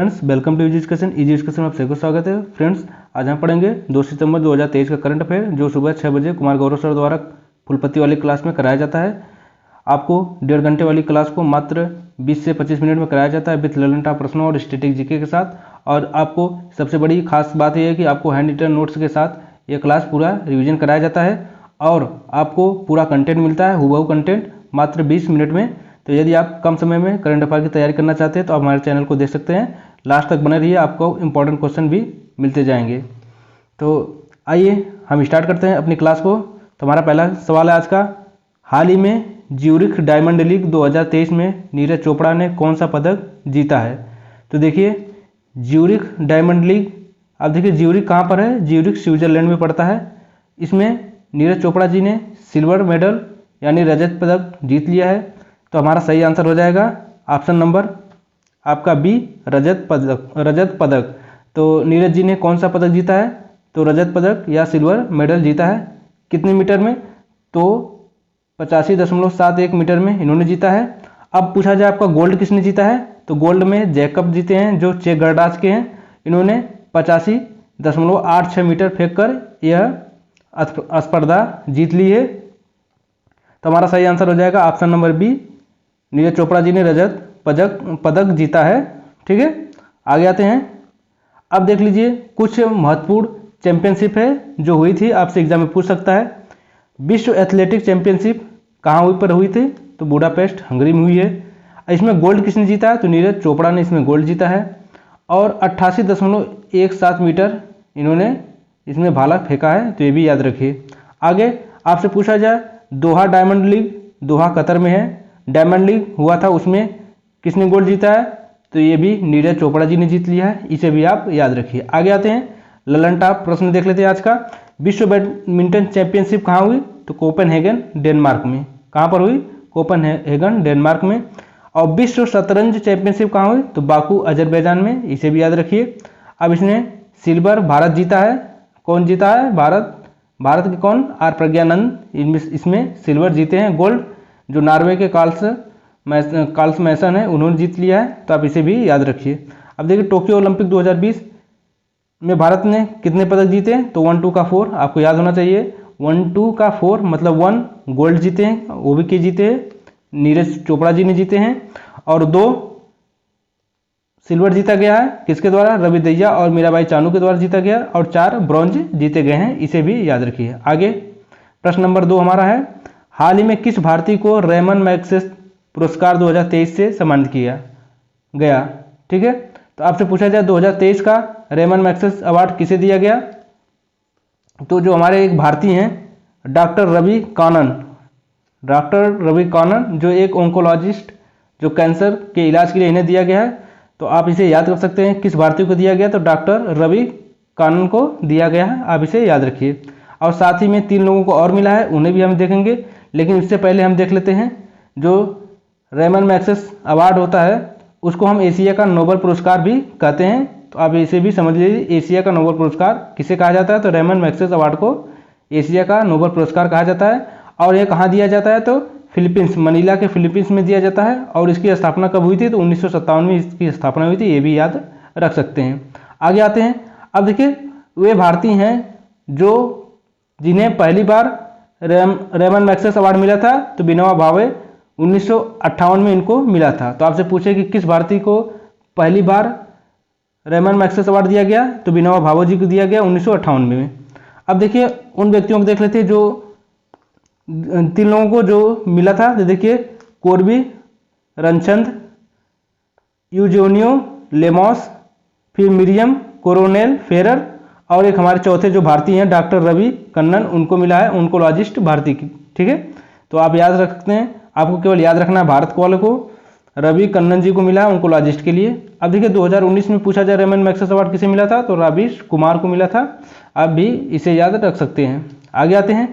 Friends welcome to easy education में आप सभी को स्वागत है। फ्रेंड्स आज हम पढ़ेंगे 2 सितंबर 2023 का करंट अफेयर जो सुबह 6 बजे कुमार गौरव सर द्वारा फुलपत्ती वाली क्लास में कराया जाता है। आपको 1.5 घंटे वाली क्लास को मात्र 20 से 25 मिनट में कराया जाता है विथ ललन टॉप प्रश्नों और स्टैटिक जीके के साथ। और आपको सबसे बड़ी खास बात यह है कि आपको हैंड रिटन नोट्स के साथ ये क्लास पूरा रिविजन कराया जाता है और आपको पूरा कंटेंट मिलता है, हूबहू कंटेंट मात्र 20 मिनट में। तो यदि आप कम समय में करंट अफेयर की तैयारी करना चाहते हैं तो आप हमारे चैनल को देख सकते हैं, लास्ट तक बने रहिए, आपको इंपॉर्टेंट क्वेश्चन भी मिलते जाएंगे। तो आइए हम स्टार्ट करते हैं अपनी क्लास को। तो हमारा पहला सवाल है आज का, हाल ही में ज्यूरिख डायमंड लीग 2023 में नीरज चोपड़ा ने कौन सा पदक जीता है। तो देखिए ज्यूरिख डायमंड लीग, अब देखिए ज्यूरिख कहाँ पर है, ज्यूरिख स्विट्जरलैंड में पड़ता है। इसमें नीरज चोपड़ा जी ने सिल्वर मेडल यानी रजत पदक जीत लिया है। तो हमारा सही आंसर हो जाएगा ऑप्शन नंबर आपका बी, रजत पदक। तो नीरज जी ने कौन सा पदक जीता है, तो रजत पदक या सिल्वर मेडल जीता है। कितने मीटर में, तो 85.71 मीटर में इन्होंने जीता है। अब पूछा जाए आपका गोल्ड किसने जीता है, तो गोल्ड में जैकब जीते हैं जो चेक गणराज्य के हैं। इन्होंने 85.86 मीटर फेंक कर यह स्पर्धा जीत ली है। तो हमारा सही आंसर हो जाएगा option number B, Neeraj Chopra ji ने रजत पदक जीता है। ठीक है, आगे आते हैं। अब देख लीजिए कुछ महत्वपूर्ण चैंपियनशिप है जो हुई थी, आपसे एग्जाम में पूछ सकता है। विश्व एथलेटिक चैंपियनशिप कहाँ पर हुई थी, तो बुडापेस्ट हंगरी में हुई है। इसमें गोल्ड किसने जीता है, तो नीरज चोपड़ा ने इसमें गोल्ड जीता है। और 88.17 मीटर इन्होंने इसमें भाला फेंका है, तो ये भी याद रखिए। आगे आपसे पूछा जाए दोहा डायमंड लीग, दोहा कतर में है, डायमंड लीग हुआ था, उसमें किसने गोल्ड जीता है, तो ये भी नीरज चोपड़ा जी ने जीत लिया है, इसे भी आप याद रखिए। आगे आते हैं, ललन टॉप प्रश्न देख लेते हैं आज का। विश्व बैडमिंटन चैंपियनशिप कहाँ हुई, तो कोपेनहेगन डेनमार्क में। कहाँ पर हुई, कोपेनहेगन डेनमार्क में। और विश्व शतरंज चैंपियनशिप कहाँ हुई, तो बाकू अजरबैजान में, इसे भी याद रखिए। अब इसने सिल्वर भारत जीता है, कौन जीता है, भारत के कौन, आर प्रज्ञानंद इसमें सिल्वर जीते हैं। गोल्ड जो नॉर्वे के कार्ल्स मैसन है उन्होंने जीत लिया है, तो आप इसे भी याद रखिए। अब देखिए टोक्यो ओलंपिक 2020 में भारत ने कितने पदक जीते, तो 1 2 का 4 आपको याद होना चाहिए। 1 2 का 4 मतलब 1 गोल्ड जीते हैं, वो भी के जीते हैं, नीरज चोपड़ा जी ने जीते हैं। और 2 सिल्वर जीता गया है, किसके द्वारा, रवि दहिया और मीराबाई चानू के द्वारा जीता गया। और 4 ब्रॉन्ज जीते गए हैं, इसे भी याद रखिए। आगे प्रश्न नंबर 2 हमारा है, हाल ही में किस भारतीय को रेमन मैग्सेसे पुरस्कार 2023 से सम्मानित किया गया। ठीक है, तो आपसे पूछा जाए 2023 का रेमन मैग्सेसे अवार्ड किसे दिया गया, तो जो हमारे एक भारतीय हैं डॉक्टर रवि कानन जो एक ऑन्कोलॉजिस्ट, जो कैंसर के इलाज के लिए इन्हें दिया गया है। तो आप इसे याद कर सकते हैं किस भारतीय को दिया गया, तो डॉक्टर रवि कानन को दिया गया है, आप इसे याद रखिए। और साथ ही में 3 लोगों को और मिला है, उन्हें भी हम देखेंगे, लेकिन इससे पहले हम देख लेते हैं जो रेमन मैग्सेसे अवार्ड होता है उसको हम एशिया का नोबेल पुरस्कार भी कहते हैं। तो आप इसे भी समझ लीजिए, एशिया का नोबेल पुरस्कार किसे कहा जाता है, तो रेमन मैग्सेसे अवार्ड को एशिया का नोबेल पुरस्कार कहा जाता है। और ये कहाँ दिया जाता है, तो फिलीपींस, मनीला के फिलीपींस में दिया जाता है। और इसकी स्थापना कब हुई थी, तो 1957 में इसकी स्थापना हुई थी, ये भी याद रख सकते हैं। आगे आते हैं। अब देखिए वे भारतीय हैं जो जिन्हें पहली बार रेमन मैग्सेसे अवार्ड मिला था, तो विनोबा भावे 1958 में इनको मिला था। तो आपसे पूछे कि किस भारतीय को पहली बार रेमन मैग्सेसे अवार्ड दिया गया, तो विनोबा भावे जी को दिया गया 1958 में। अब देखिए उन व्यक्तियों को देख लेते हैं जो 3 लोगों को जो मिला था। तो देखिए कोर्बी रनचंद, यूजेनियो लेमॉस, फिर मिरियम कोरोनेल फेरर, और एक हमारे चौथे जो भारतीय हैं डॉक्टर रवि कन्नन, उनको मिला है ऑन्कोलॉजिस्ट भारतीय की। ठीक है, तो आप याद रख सकते हैं, आपको केवल याद रखना है भारत वाले को, रवि कन्नन जी को मिला है ऑन्कोलॉजिस्ट के लिए। अब देखिए 2019 में पूछा जाए रेमन मैग्सेसे अवार्ड किसे मिला था, तो रवीश कुमार को मिला था, आप भी इसे याद रख सकते हैं। आगे आते हैं,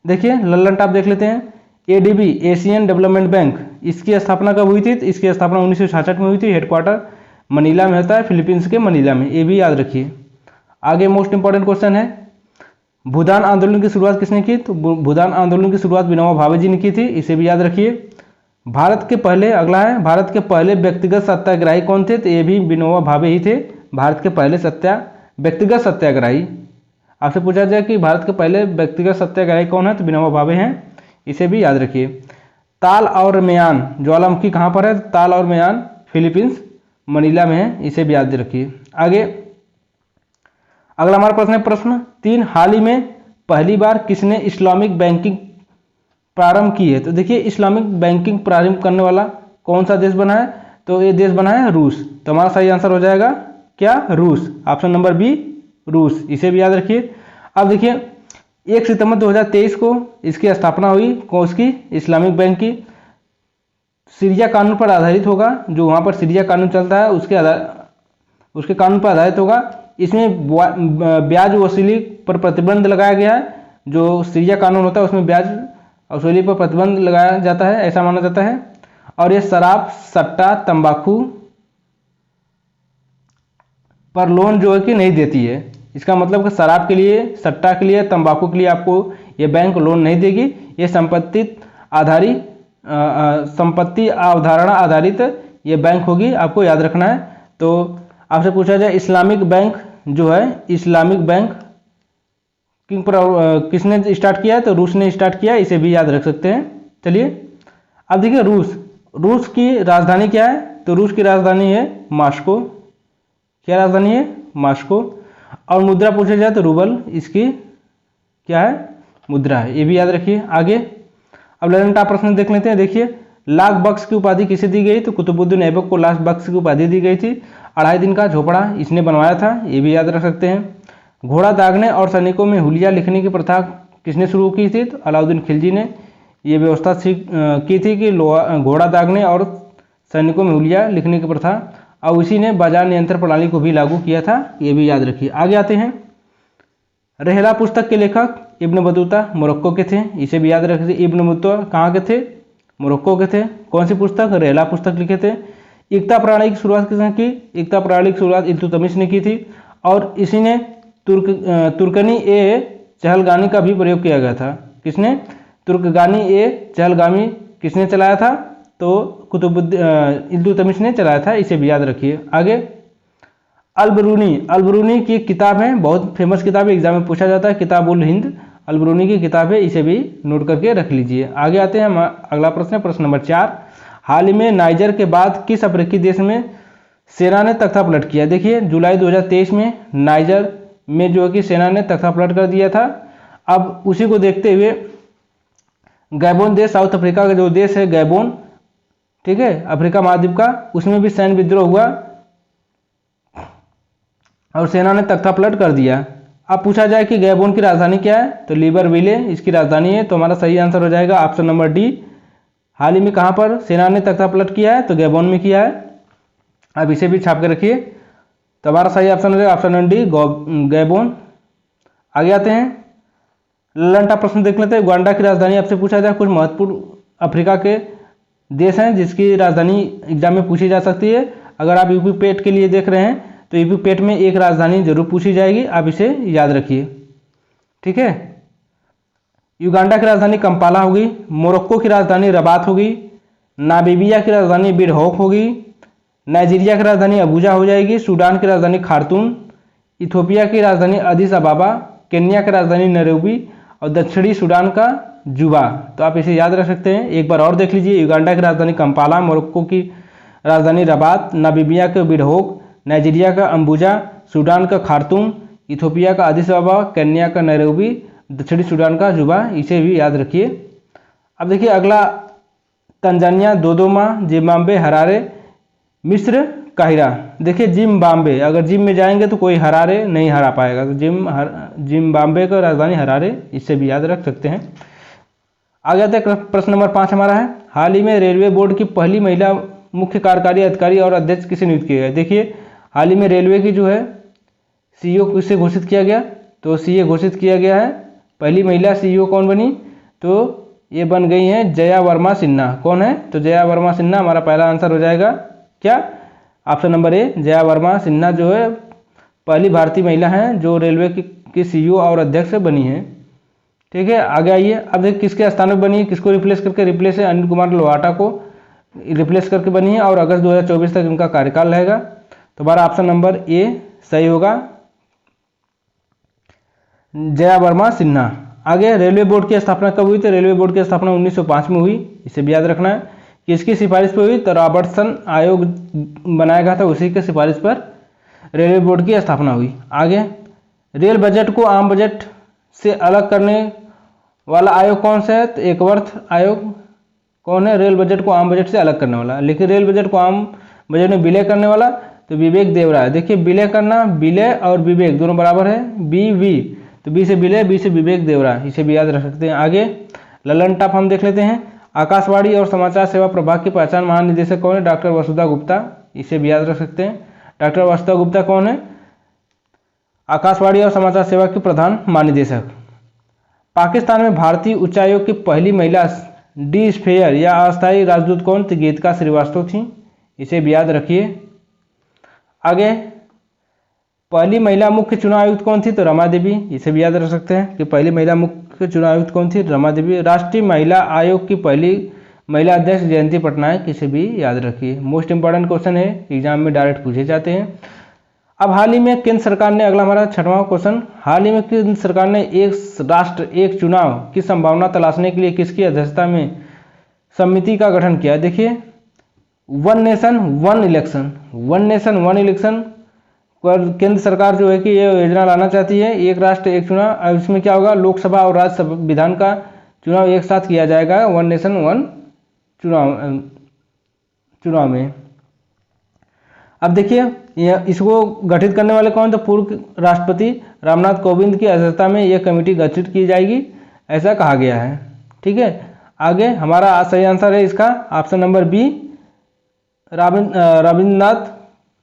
देखिए ललन टॉप देख लेते हैं। एडीबी एशियन डेवलपमेंट बैंक, इसकी स्थापना कब हुई थी, तो इसकी स्थापना 1966 में हुई थी। हेडक्वार्टर मनीला में होता है, फिलीपींस के मनीला में, ये भी याद रखिए। आगे मोस्ट इंपॉर्टेंट क्वेश्चन है, भूदान आंदोलन की शुरुआत किसने की, तो भूदान आंदोलन की शुरुआत विनोबा भावे जी ने की थी, इसे भी याद रखिए। भारत के पहले, अगला है भारत के पहले व्यक्तिगत सत्याग्रही कौन थे? तो ये भी विनोबा भावे ही थे, भारत के पहले व्यक्तिगत सत्याग्रही। आपसे पूछा जाए कि भारत के पहले व्यक्तिगत सत्याग्रही कौन है? तो विनोबा भावे हैं, इसे भी याद रखिए। ताल और मेयान ज्वालामुखी कहाँ पर है? ताल और मेयान फिलीपींस मनीला में है, इसे भी याद रखिए। आगे अगला हमारा प्रश्न है प्रश्न 3, हाल ही में पहली बार किसने इस्लामिक बैंकिंग प्रारंभ की है? तो देखिए इस्लामिक बैंकिंग प्रारंभ करने वाला कौन सा देश बना है? तो ये देश बना है रूस। तो हमारा सही आंसर हो जाएगा क्या? रूस, ऑप्शन नंबर बी रूस, इसे भी याद रखिए। अब देखिए 1 सितंबर 2023 को इसकी स्थापना हुई, कौन सी? इस्लामिक बैंक की। सीरिया कानून पर आधारित होगा, जो वहाँ पर सीरिया कानून चलता है उसके कानून पर आधारित होगा। इसमें ब्याज वसूली पर प्रतिबंध लगाया गया है, जो सीरिया कानून होता है उसमें ब्याज वसूली पर प्रतिबंध लगाया जाता है, ऐसा माना जाता है। और ये शराब, सट्टा, तंबाकू पर लोन जो है कि नहीं देती है। इसका मतलब कि शराब के लिए, सट्टा के लिए, तंबाकू के लिए आपको ये बैंक लोन नहीं देगी। ये संपत्ति अवधारणा आधारित ये बैंक होगी, आपको याद रखना है। तो आपसे पूछा जाए इस्लामिक बैंक जो है, इस्लामिक बैंक किसने स्टार्ट किया है? तो रूस ने स्टार्ट किया, इसे भी याद रख सकते हैं। चलिए अब देखिए रूस की राजधानी क्या है? तो रूस की राजधानी है मॉस्को। क्या राजधानी है? मॉस्को। और मुद्रा पूछा जाए तो रूबल इसकी क्या है? मुद्रा है, ये भी याद रखिए। आगे अब लर्निंग टॉप प्रश्न देख लेते हैं। देखिए लाख बक्स की उपाधि किसे दी गई? तो कुतुबुद्दीन ऐबक को लाख बक्स की उपाधि दी गई थी। 2.5 दिन का झोपड़ा इसने बनवाया था, ये भी याद रख सकते हैं। घोड़ा दागने और सैनिकों में हुलिया लिखने की प्रथा किसने शुरू की थी? तो अलाउद्दीन खिलजी ने ये व्यवस्था की थी कि घोड़ा दागने और सैनिकों में हुलिया लिखने की प्रथा, और उसी ने बाजार नियंत्रण प्रणाली को भी लागू किया था, ये भी याद रखिए। आगे आते हैं, रहला पुस्तक के लेखक इब्न बतूता मोरक्को के थे, इसे भी याद रखिए। इब्न बतूता कहाँ के थे? मोरक्को के थे। कौन सी पुस्तक? रहला पुस्तक लिखे थे। एकता प्रणाली की शुरुआत किसने की? एकता प्रणाली की शुरुआत इल्तुतमिश ने की थी, और इसी ने तुर्कनी ए चहलगामी का भी प्रयोग किया गया था। किसने? तुर्कगानी ए चहलगामी किसने चलाया था? तो इल्तुतमिश ने चलाया था, इसे भी याद रखिए। आगे अल-बरूनी की किताब है, बहुत फेमस किताब है, एग्जाम में पूछा जाता है, किताब उल हिंद अल-बरूनी की किताब है, इसे भी नोट करके रख लीजिए। आगे आते हैं, अगला प्रश्न है प्रश्न नंबर 4, हाल ही में नाइजर के बाद किस अफ्रीकी देश में सेना ने तख्ता पलट किया? देखिए जुलाई 2023 में नाइजर में जो है कि सेना ने तख्ता पलट कर दिया था। अब उसी को देखते हुए गैबोन देश, साउथ अफ्रीका का जो देश है गैबोन, ठीक है, अफ्रीका महाद्वीप का, उसमें भी सैन्य विद्रोह हुआ और सेना ने तख्ता पलट कर दिया। अब पूछा जाए कि गैबोन की राजधानी क्या है? तो लिब्रविले इसकी राजधानी है, तो हमारा सही आंसर हो जाएगा ऑप्शन नंबर डी। हाल ही में कहाँ पर सेना ने तख्ता पलट किया है? तो गैबोन में किया है। अब इसे भी छाप के रखिए, तो हमारा सही ऑप्शन हो जाएगा ऑप्शन नंबर डी, गैबोन। आगे आते हैं, लंटा प्रश्न देख लेते हैं। उगांडा की राजधानी आपसे पूछा जाए, कुछ महत्वपूर्ण अफ्रीका के देश हैं जिसकी राजधानी एग्जाम में पूछी जा सकती है। अगर आप यूपी पेट के लिए देख रहे हैं तो यूपी पेट में एक राजधानी जरूर पूछी जाएगी, आप इसे याद रखिए, ठीक है। युगांडा की राजधानी कंपाला होगी, मोरक्को की राजधानी रबात होगी, नामीबिया की राजधानी बिरहौक होगी, नाइजीरिया की राजधानी अबूजा हो जाएगी, सूडान की राजधानी खार्तूम, इथोपिया की राजधानी अदिस अबाबा, केन्या की राजधानी नैरोबी और दक्षिणी सूडान का जुबा। तो आप इसे याद रख सकते हैं। एक बार और देख लीजिए, युगांडा की राजधानी कंपाला, मोरक्को की राजधानी रबात, नामीबिया के बिरहौक, नाइजीरिया का अम्बुजा, सूडान का खार्तूम, इथोपिया का अदिस अबाबा, केन्या का नैरोबी, दक्षिणी सूडान का जुबा, इसे भी याद रखिए। अब देखिए अगला, तंजानिया दोदोमा, जिम्बाब्वे हरारे, मिस्र काहिरा। देखिए जिम्बाब्वे, अगर जिम में जाएंगे तो कोई हरारे नहीं हरा पाएगा, तो जिम्बाब्वे का राजधानी हरारे, इससे भी याद रख सकते हैं। आगे आते हैं प्रश्न नंबर 5 हमारा है, हाल ही में रेलवे बोर्ड की पहली महिला मुख्य कार्यकारी अधिकारी और अध्यक्ष किसे नियुक्त किया गया? देखिए हाल ही में रेलवे की जो है सीईओ किसे घोषित किया गया? तो सीए घोषित किया गया है। पहली महिला सीईओ कौन बनी? तो ये बन गई हैं जया वर्मा सिन्हा। कौन है? तो जया वर्मा सिन्हा हमारा पहला आंसर हो जाएगा। क्या? Option number A, Jaya Verma Sinha जो है पहली भारतीय महिला हैं जो रेलवे की सीईओ और अध्यक्ष बनी है, ठीक है। आगे आइए, अब देखिए किसके स्थान पर बनी है, किसको रिप्लेस करके? रिप्लेस है अनिल कुमार लोहाटा को रिप्लेस करके बनी है और अगस्त 2024 तक इनका कार्यकाल रहेगा। तो हमारा ऑप्शन नंबर ए सही होगा, जया वर्मा सिन्हा। आगे रेलवे बोर्ड की स्थापना कब हुई? तो रेलवे बोर्ड की स्थापना 1905 में हुई। इसे भी याद रखना है। किसकी सिफारिश पर हुई? तो रॉबर्टसन आयोग बनाया गया था, उसी के सिफारिश पर रेलवे बोर्ड की स्थापना हुई। आगे रेल बजट को आम बजट से अलग करने वाला आयोग कौन सा है? तो एकवर्थ आयोग। कौन है रेल बजट को आम बजट से अलग करने वाला? लेकिन रेल बजट को आम बजट में विलय करने वाला तो विवेक देवराय। देखिए विलय करना, विलय और विवेक दोनों बराबर है, बी वी, तो बी से विलय, बी से विवेक देवराय, इसे भी याद रख सकते हैं। आगे ललन टॉप हम देख लेते हैं। आकाशवाणी और समाचार सेवा प्रभाग की पहचान महानिदेशक कौन है? डॉक्टर वसुधा गुप्ता, इसे भी याद रख सकते हैं। डॉक्टर वसुधा गुप्ता कौन है? आकाशवाणी और समाचार सेवा के प्रधान महानिदेशक। पाकिस्तान में भारतीय उच्चायोग की पहली महिला डी स्फेयर या अस्थायी राजदूत कौन थी? गीतिका श्रीवास्तव थी, इसे भी याद रखिए। आगे पहली महिला मुख्य चुनाव आयुक्त कौन थी? तो रमा देवी, इसे भी याद रख सकते हैं कि पहली महिला मुख्य चुनाव आयुक्त कौन थी? रमा देवी। राष्ट्रीय महिला आयोग की पहली महिला अध्यक्ष जयंती पटनायक, इसे भी याद रखिए। मोस्ट इंपॉर्टेंट क्वेश्चन है, एग्जाम में डायरेक्ट पूछे जाते हैं। अब हाल ही में केंद्र सरकार ने, अगला हमारा 6वां क्वेश्चन, हाल ही में केंद्र सरकार ने एक राष्ट्र एक चुनाव की संभावना तलाशने के लिए किसकी अध्यक्षता में समिति का गठन किया? देखिए one nation one election, one nation one election पर केंद्र सरकार जो है कि ये योजना लाना चाहती है, एक राष्ट्र एक चुनाव। अब इसमें क्या होगा? लोकसभा और राज्यसभा विधान का चुनाव एक साथ किया जाएगा वन नेशन वन चुनाव में। अब देखिए इसको गठित करने वाले कौन? तो पूर्व राष्ट्रपति रामनाथ कोविंद की अध्यक्षता में यह कमेटी गठित की जाएगी, ऐसा कहा गया है। ठीक है, आगे हमारा सही आंसर है इसका option number B,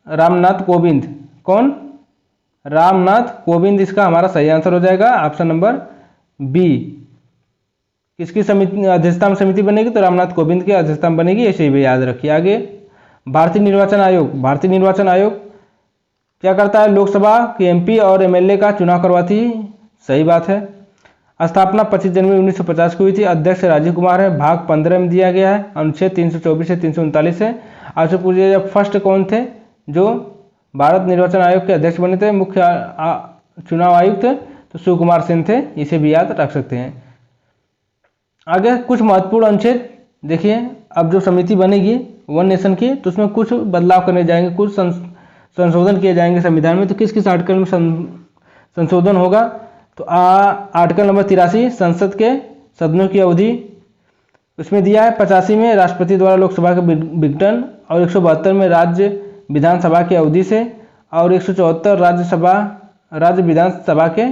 Ramnath Kovind. कौन? रामनाथ कोविंद, इसका हमारा सही आंसर हो जाएगा ऑप्शन नंबर बी। किसकी समिति अध्यक्षता में समिति बनेगी? तो रामनाथ कोविंद की अध्यक्षता में बनेगी, ऐसे ही याद रखिए। आगे भारतीय निर्वाचन आयोग, भारतीय निर्वाचन आयोग क्या करता है? लोकसभा के एमपी और एमएलए का चुनाव करवाती है, सही बात है। स्थापना 25 जनवरी 1950 को हुई थी। अध्यक्ष राजीव कुमार है। भाग 15 में दिया गया है, अनुच्छेद 324 से 339 है। आपसे पूछिए जब फर्स्ट कौन थे जो भारत निर्वाचन आयोग के अध्यक्ष बने थे, मुख्य चुनाव आयुक्त? तो शिवकुमार सेन थे, इसे भी याद रख सकते हैं। आगे कुछ महत्वपूर्ण अनुच्छेद देखिए, अब जो समिति बनेगी वन नेशन की, तो उसमें कुछ बदलाव करने जाएंगे, कुछ संशोधन किए जाएंगे संविधान में। तो किस किस आर्टिकल में संशोधन होगा? तो आर्टिकल नंबर 83 संसद के सदनों की अवधि, उसमें दिया है 85 में राष्ट्रपति द्वारा लोकसभा का विघटन, और 172 में राज्य विधानसभा की अवधि से, और 174 राज्य विधानसभा के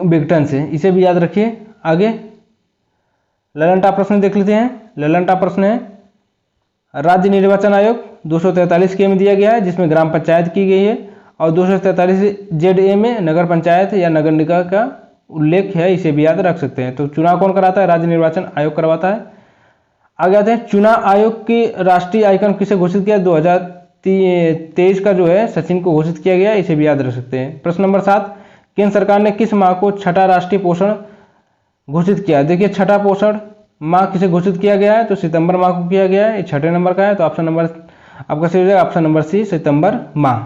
विघटन से, इसे भी याद रखिए। आगे ललन टॉप प्रश्न देख लेते हैं। ललन टॉप प्रश्न है राज्य निर्वाचन आयोग 243 के में दिया गया है, जिसमें ग्राम पंचायत की गई है, और 243 ZA में नगर पंचायत या नगर निगम का उल्लेख है, इसे भी याद रख सकते हैं। तो चुनाव कौन कराता है? राज्य निर्वाचन आयोग करवाता है। आगे आते हैं, चुनाव आयोग की राष्ट्रीय आइकन किसे घोषित किया? 2023 का जो है सचिन को घोषित किया गया, इसे भी याद रख सकते हैं। प्रश्न नंबर 7, केंद्र सरकार ने किस माह को छठा राष्ट्रीय पोषण घोषित किया? देखिए छठा पोषण माह किसे घोषित किया गया है? तो सितंबर माह को किया गया है, ये 6ठे नंबर का है। तो ऑप्शन नंबर आपका सही हो जाएगा ऑप्शन नंबर सी, सितंबर माह।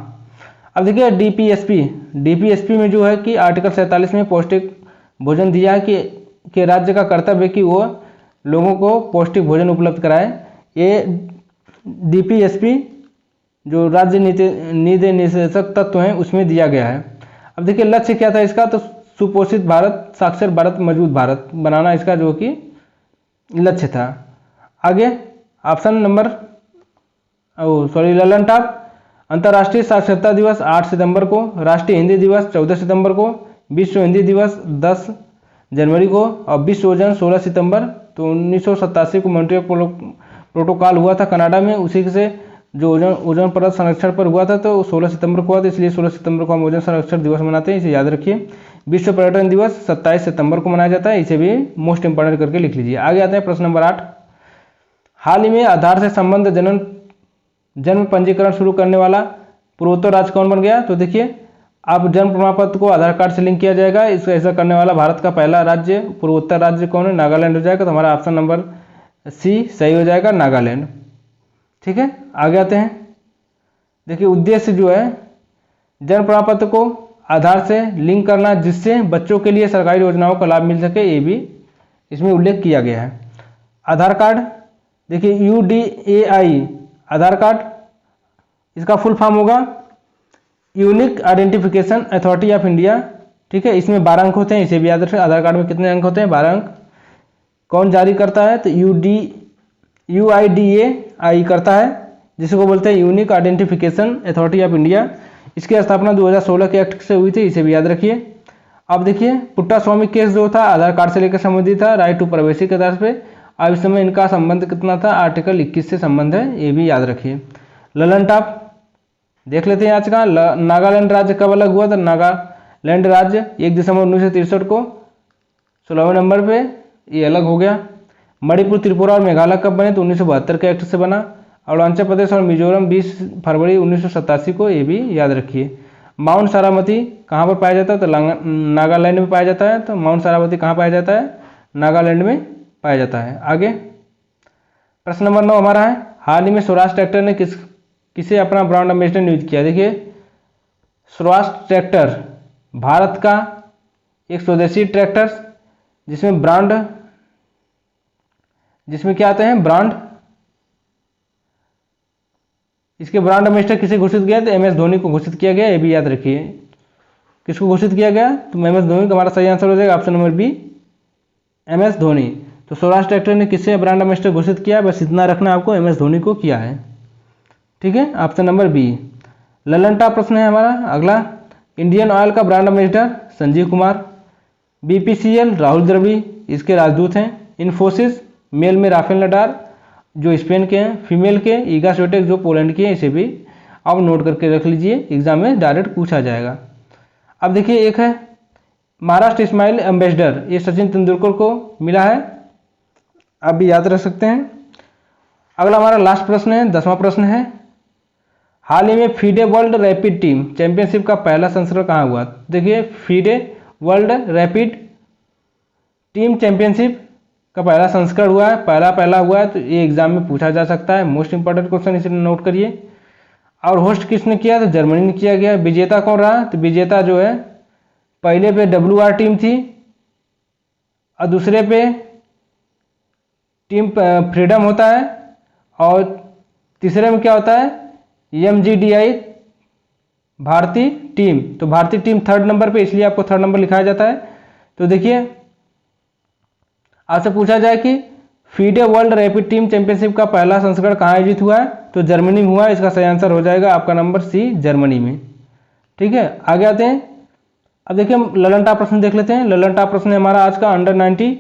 अब देखिए डीपीएसपी में जो है कि आर्टिकल 47 में पौष्टिक भोजन दिया है कि राज्य का कर्तव्य है कि वो लोगों को पौष्टिक भोजन उपलब्ध कराए। ये डीपीएसपी जो राज्य नीति निर्देशक तत्व हैं उसमें दिया गया है। अब देखिए लक्ष्य क्या था इसका? तो सुपोषित भारत, साक्षर भारत, मजबूत भारत बनाना इसका जो कि लक्ष्य था। आगे ऑप्शन नंबर ललन टॉप, अंतर्राष्ट्रीय साक्षरता दिवस 8 सितंबर को, राष्ट्रीय हिंदी दिवस 14 सितंबर को, विश्व हिंदी दिवस 10 जनवरी को, और विश्व ओजन 16 सितंबर। तो 1987 को मॉन्ट्रियल प्रोटोकॉल हुआ था कनाडा में, उसी से जो ओजोन परत संरक्षण पर हुआ था, तो 16 सितंबर को हुआ था, इसलिए 16 सितंबर को हम ओजोन संरक्षण दिवस मनाते हैं, इसे याद रखिए। विश्व पर्यटन दिवस 27 सितंबर को मनाया जाता है, इसे भी मोस्ट इंपॉर्टेंट करके लिख लीजिए। आगे आते हैं प्रश्न नंबर 8, हाल ही में आधार से संबंध जन्म पंजीकरण शुरू करने वाला पूर्वोत्तर राज्य कौन बन गया? तो देखिए अब जन्म प्रमाण पत्र को आधार कार्ड से लिंक किया जाएगा। इसका ऐसा करने वाला भारत का पहला राज्य पूर्वोत्तर राज्य कौन है? नागालैंड हो जाएगा। तो हमारा ऑप्शन नंबर सी सही हो जाएगा, नागालैंड। ठीक है, आगे आते हैं। देखिए उद्देश्य जो है जन्म प्रमाण पत्र को आधार से लिंक करना, जिससे बच्चों के लिए सरकारी योजनाओं का लाभ मिल सके, ये भी इसमें उल्लेख किया गया है। आधार कार्ड, देखिए UDAI आधार कार्ड, इसका फुल फॉर्म होगा unique identification authority of India. ठीक है, इसमें 12 अंक होते हैं, इसे भी याद रखें। आधार कार्ड में कितने अंक होते हैं? 12 अंक। कौन जारी करता है? तो UIDAI करता है, जिसको बोलते हैं unique identification authority of India. इसकी स्थापना 2016 के एक्ट से हुई थी, इसे भी याद रखिए। अब देखिए पुट्टा स्वामी केस जो था आधार कार्ड से लेकर संबंधित था, राइट टू प्राइवेसी के आधार पे। अब इस समय इनका संबंध कितना था? आर्टिकल 21 से संबंध है, ये भी याद रखिए। ललन टॉप देख लेते हैं आज का। नागालैंड राज्य कब अलग हुआ? तो नागालैंड राज्य 1 दिसंबर 1963 को 16वें नंबर पे ये अलग हो गया। मणिपुर, त्रिपुरा और मेघालय कब बने? तो 1972 के एक्ट से बना। अरुणाचल प्रदेश और मिजोरम 20 फरवरी 1987 को, ये भी याद रखिए। माउंट सारामती कहाँ पर पाया जाता है? तो नागालैंड में पाया जाता है। तो माउंट सारामती कहाँ पाया जाता है? नागालैंड में पाया जाता है। आगे प्रश्न नंबर 9 हमारा है, हाल ही में स्वराज ट्रैक्टर ने किसे अपना ब्रांड एम्बेसडर नियुक्त किया? देखिए स्वराज ट्रैक्टर भारत का एक स्वदेशी ट्रैक्टर, जिसमें क्या आते हैं? ब्रांड। इसके ब्रांड एम्बेसडर किसे घोषित किया? तो MS धोनी को घोषित किया गया, ये भी याद रखिए। किसको घोषित किया गया? तो MS धोनी का हमारा सही आंसर हो जाएगा option number B, MS Dhoni. तो स्वराज ट्रैक्टर ने किसे ब्रांड एम्बेसडर घोषित किया? बस इतना रखना आपको, MS धोनी को किया है। ठीक है, option number B. Lallantop प्रश्न है हमारा अगला, इंडियन ऑयल का brand ambassador Sanjeev Kumar. BPCL Rahul Dravid इसके राजदूत हैं। इन्फोसिस मेल में राफेल नडाल जो स्पेन के हैं, फीमेल के ईगा स्विटेक जो पोलैंड के हैं। इसे भी आप नोट करके रख लीजिए, एग्जाम में डायरेक्ट पूछा जाएगा। अब देखिए एक है महाराष्ट्र स्माइल एम्बेसडर, ये सचिन तेंदुलकर को मिला है, आप भी याद रख सकते हैं। अगला हमारा लास्ट प्रश्न है, 10वां प्रश्न है, हाल ही में FIDE world rapid team championship का पहला संस्करण कहाँ हुआ? देखिए FIDE world rapid team championship का पहला संस्करण हुआ है, पहला हुआ है। तो ये एग्जाम में पूछा जा सकता है, मोस्ट इंपॉर्टेंट क्वेश्चन, इसे नोट करिए। और होस्ट किसने किया? तो जर्मनी ने किया गया। विजेता कौन रहा? तो विजेता जो है पहले पे WR टीम थी और दूसरे पे टीम फ्रीडम होता है और तीसरे में क्या होता है? MGDI भारतीय टीम। तो भारतीय टीम 3rd नंबर पे, इसलिए आपको 3rd नंबर लिखाया जाता है। तो देखिए आपसे पूछा जाए कि FIDE world rapid team championship का पहला संस्करण कहाँ आयोजित हुआ है? तो जर्मनी में हुआ है। इसका सही आंसर हो जाएगा आपका नंबर सी, जर्मनी में। ठीक है, आगे आते हैं। अब देखिए हम ललन टॉप प्रश्न देख लेते हैं। ललन टॉप प्रश्न है हमारा आज का, अंडर 90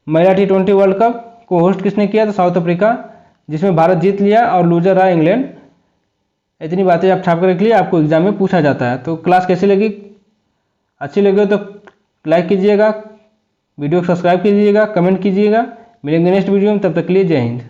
महिला T20 वर्ल्ड कप को होस्ट किसने किया? तो साउथ अफ्रीका, जिसमें भारत जीत लिया और लूजर रहा इंग्लैंड। इतनी बातें आप छाप कर रख लिए, आपको एग्जाम में पूछा जाता है। तो क्लास कैसी लगी? अच्छी लगी तो लाइक कीजिएगा, वीडियो को सब्सक्राइब कीजिएगा, कमेंट कीजिएगा। मिलेंगे नेक्स्ट वीडियो में, तब तक के लिए जय हिंद।